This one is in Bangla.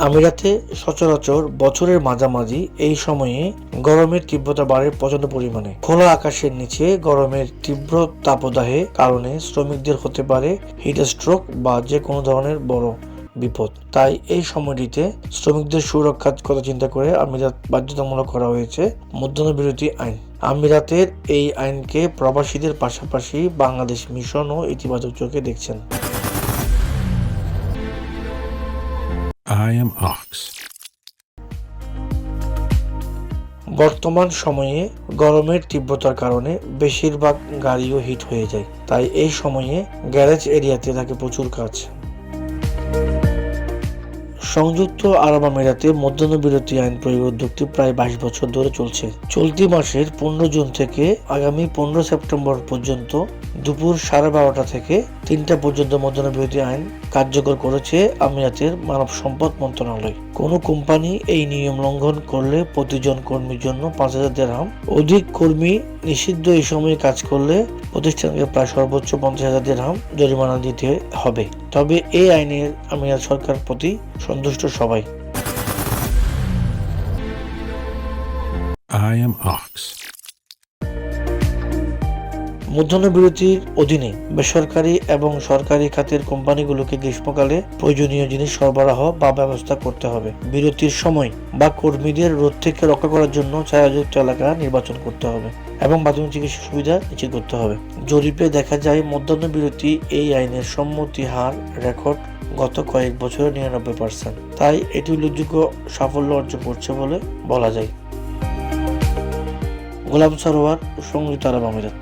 আমিরাতে সচরাচর বছরের মাঝামাঝি এই সময়ে গরমের তীব্রতা বাড়ে প্রচন্ড পরিমাণে। খোলা আকাশের নিচে গরমের তীব্র তাপদাহে কারণে শ্রমিকদের হতে পারে হিটস্ট্রোক বা যে কোনো ধরনের বড় বিপদ। তাই এই সময়টিতে শ্রমিকদের সুরক্ষার কথা চিন্তা করে আমিরাত বাধ্যতামূলক করা হয়েছে মধ্যাহ্নবিরতি আইন। আমিরাতের এই আইনকে প্রবাসীদের পাশাপাশি বাংলাদেশ মিশনও ইতিবাচক চোখে দেখছেন। I am Ox. বর্তমান সময়ে গরমের তীব্রতার কারণে বেশিরভাগ গাড়িও হিট হয়ে যায়, তাই এই সময়ে গ্যারেজ এরিয়াতে থাকে প্রচুর কাজ। সংযুক্ত আরব আমিরাতে মধ্যাহ্নবিরতি আইন প্রয়োগ উদ্যোগটি প্রায় 22 বছর ধরে চলছে। চলতি মাসের 15 জুন থেকে আগামী 15 সেপ্টেম্বর পর্যন্ত দুপুর 12:30 থেকে 3টা পর্যন্ত মধ্যাহ্নবিরতি আইন কার্যকর করেছে আমিরাতের মানব সম্পদ মন্ত্রণালয়। কোনো কোম্পানি এই নিয়ম লঙ্ঘন করলে প্রতিজন কর্মীর জন্য 5000 দিরহাম, অধিক কর্মী নিষিদ্ধ এই সময়ে কাজ করলে প্রতিষ্ঠানকে প্রায় সর্বোচ্চ 50,000 দিরহাম জরিমানা দিতে হবে। তবে এই আইনের আমিরাত সরকার প্রতি সন্তুষ্ট সবাই। I am Ox. মধ্যাহ্নবিরতির অধীনে বেসরকারি এবং সরকারি খাতের কোম্পানিগুলোকে গ্রীষ্মকালে প্রয়োজনীয় জিনিস সরবরাহ বা ব্যবস্থা করতে হবে। বিরতির সময় বা কর্মীদের রোদ থেকে রক্ষা করার জন্য ছায়াযুক্ত এলাকা নির্বাচন করতে হবে এবং প্রাথমিক চিকিৎসা সুবিধা নিশ্চিত করতে হবে। জরিপে দেখা যায় মধ্যাহ্নবিরতি এই আইনের সম্মতি হার রেকর্ড গত কয়েক বছরে 99%। তাই এটি উল্লেখযোগ্য সাফল্য অর্জন করছে বলে বলা যায়। গোলাম সরোয়ার, সংযুক্ত আরব আমিরাত।